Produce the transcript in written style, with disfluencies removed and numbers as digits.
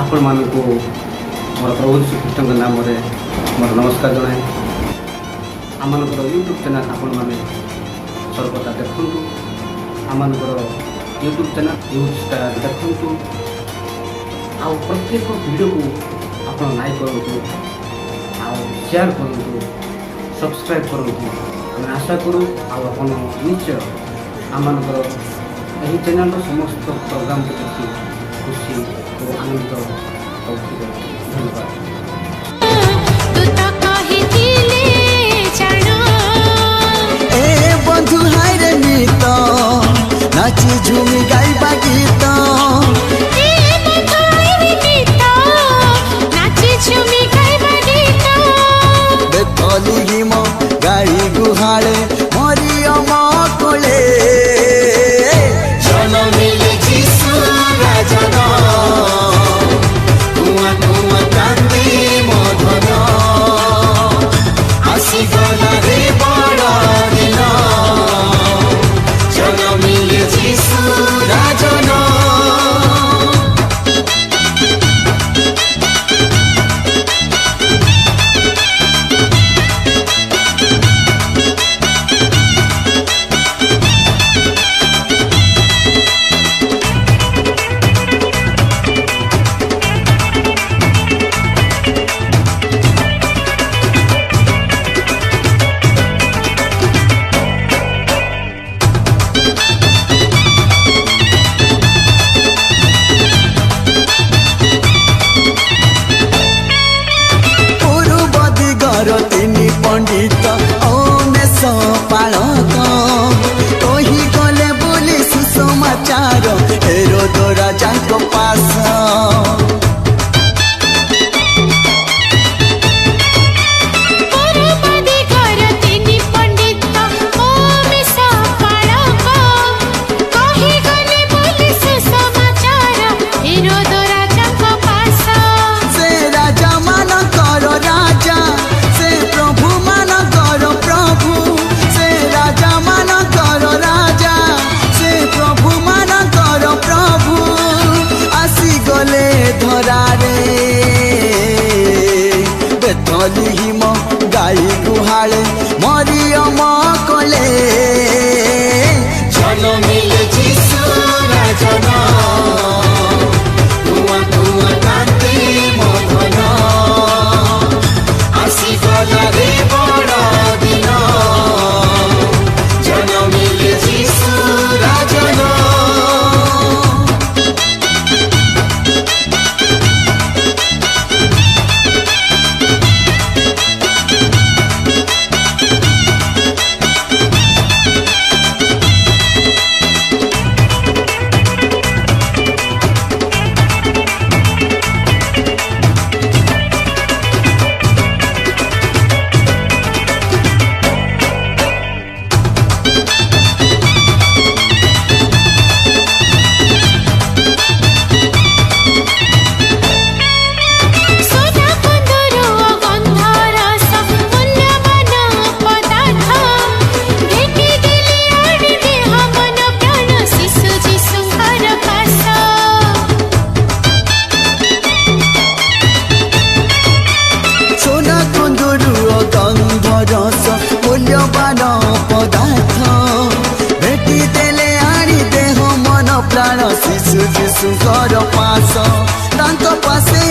आपण मानक मोर प्रभु श्रीकृष्ण के नाम रे मोर नमस्कार जनाए। आम यूट्यूब चैनल आपण मैंने सर्वदा देखु। आम यूट्यूब चैनल यूज स्टार देखु। आ प्रत्येक वीडियो को आप लाइक करूँ, शेयर करूँ, सब्सक्राइब करूँ। आम आशा करूँ आप निश्चय आम चैनल समस्त प्रोग्राम को देखी खुशी और आनंद धन्यवाद। बंधु हाय रे नीत नाची झूमी गाइबा गीत देखली हिम गाड़ी गुहाले मरियम कोले जनमिले जीसु राजन कुआ कुआ कांदी मधन आसी गला रे बड़ दिन जनमिले जीसु राजन। पंडित ओमेश पालक कही गले बोली सुसमाचार हेरोद राजा पास हिम गाई गुहाले मरियम कोले जनमिले जीसु राजन कुआ कुआ कांदी मधन आसी गला रे बड़ दिन जनमिले जीसु राजन। मूल्यवान पदार्थ भेटी देले आनी देह मन प्राण शिशु जीशुकर पास तांको पासे